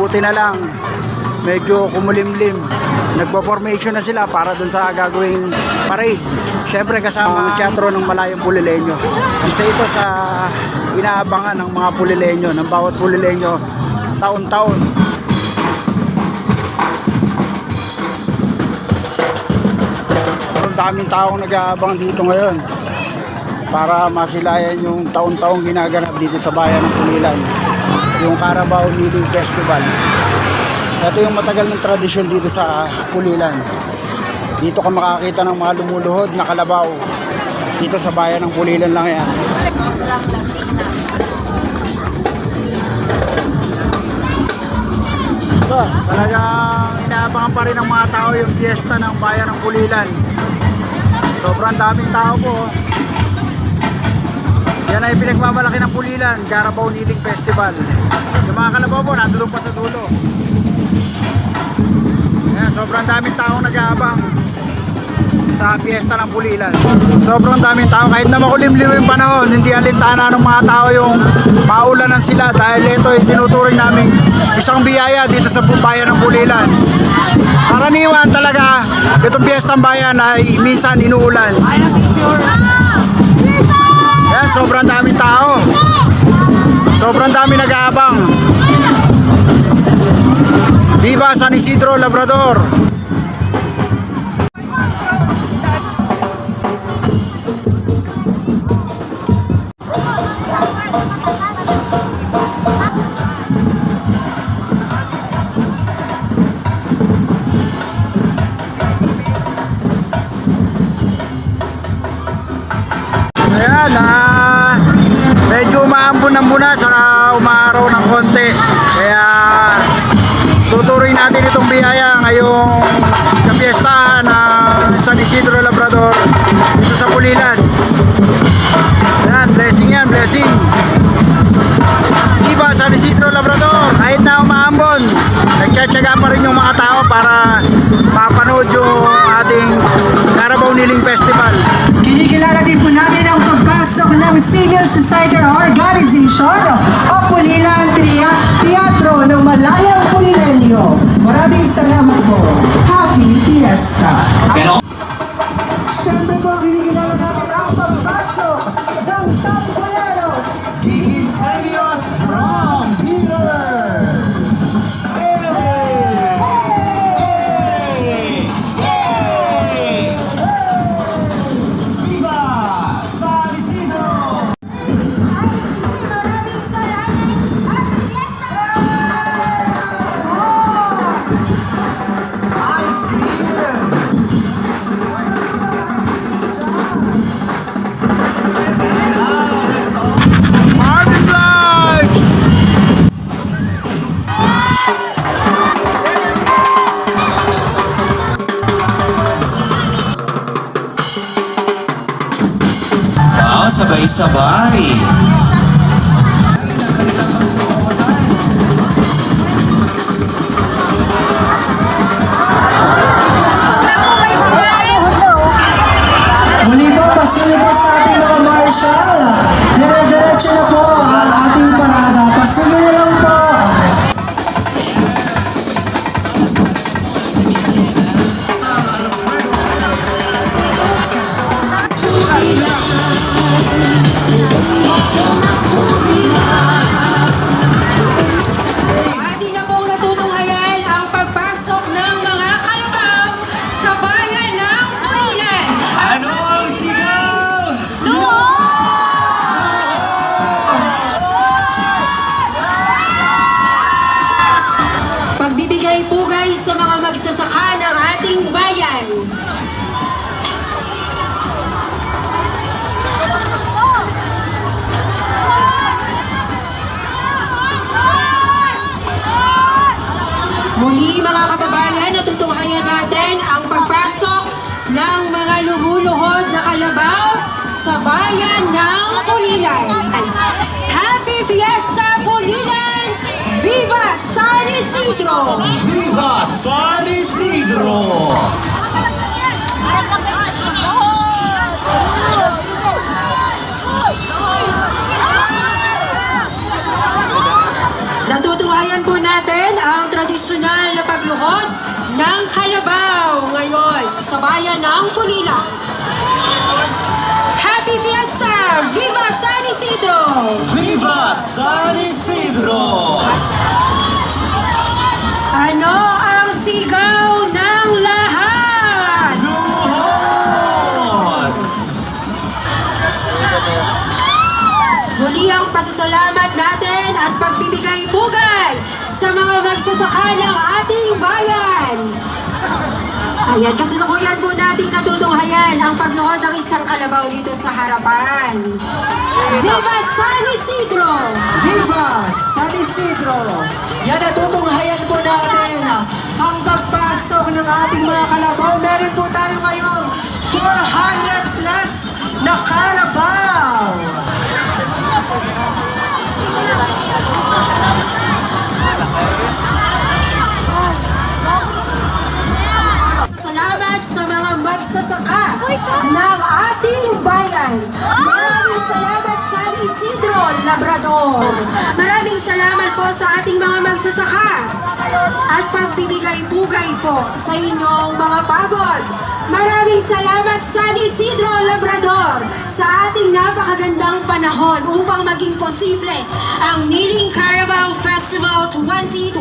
Buti na lang, medyo kumulimlim. Nagpo-formation na sila para dun sa gagawing parade. Siyempre kasama ang teatro ng Malayang Pulileño. Isa ito sa inaabangan ng mga Pulileño, ng bawat Pulileño taon-taon. Ang daming taong nag-aabang dito ngayon para masilayan yung taon-taong ginaganap dito sa bayan ng Pulilan, yung Carabao Kneeling Festival. Ito yung matagal ng tradisyon dito sa Pulilan. Dito ka makakita ng mga lumuluhod na kalabaw. Dito sa bayan ng Pulilan lang yan. Talagang inaabangan pa rin ng mga tao yung fiesta ng bayan ng Pulilan. Sobrang daming tao po. Yan ay pinagmamalaki ng Pulilan, Carabao Kneeling Festival. Yung mga kalabaw po, nandun pa sa dulo. Yan, sobrang daming taong nag-aabang sa fiesta ng Pulilan. Sobrang daming tao, kahit na makulimlim yung panahon, hindi alintana ng mga tao yung maulanan sila dahil ito ay tinuturing namin isang biyaya dito sa bayan ng Pulilan. Karaniwan talaga, itong fiesta ng bayan ay minsan inuulan. Yan, sobrang daming tao. Sobrang dami nag-aabang. Viva San Isidro Labrador. Ayan, medyo umaambon-ambon sa umaraw ng konti. Kaya tuturing natin itong biyaya ngayong kapiestahan ng San Isidro Labrador dito sa Pulilan. Ayan, blessing yan, blessing. Viva San Isidro Labrador. Kahit na umaambon, nagtsatsaga pa rin yung mga tao para mapanood yung ating Carabao Kneeling Festival. Kinikilala din po natin ang pagpasok ng Civil Society Organization o Pulilan Teatro ng Malayang Pulileño. Maraming salamat po. Happy Fiesta! Siyempre po, kinikilala natin ang pagpasok ng Tamboleros. Gigintelios from Peter! Sabay-sabay. Muli po, pasuli po sa ating mga marshal. Dire-diretso na po ang ating parada. Pasuli na lang po. Atin na pong natutunghayan ang pagpasok ng mga kalabaw sa bayan ng Pulilan. Ano ang sigaw? Pagbibigay pugay sa mga magsasaka ng ating bayan. Muli mga kababayan, natutunghayan natin ang pagpasok ng mga lumuluhod na kalabaw sa bayan ng Pulilan. Happy Fiesta Pulilan! Viva San Isidro! Viva San Isidro! Natutunghayan po natin ang tradisyonal na pagluhod ng kalabaw ngayon sa bayan ng Pulilan. Happy Fiesta! Viva San Isidro! Viva San Isidro! Ano ang sigaw ng lahat? Luhod! Muli ang pasasalamat natin at pagbibigay-bugay sa mga magsasaka ng ating bayan. Ayan, kasalukuyan po natin natutunghayan ang pagluhod ng isang kalabaw dito sa harapan. Viva San Isidro! Viva San Isidro! Yan, natutunghayan po natin ang pagpasok ng ating mga kalabaw. Meron po tayo ngayong 400 plus na kalabaw. Salamat sa mga magsasaka ng ating bayan. Maraming salamat San Isidro, Labrador. Maraming salamat po sa ating mga magsasaka at pagbibigay-bugay po sa inyong mga pagod. Maraming salamat San Isidro, Labrador sa ating napakagandang panahon upang maging posible ang Kneeling Carabao Festival 2025.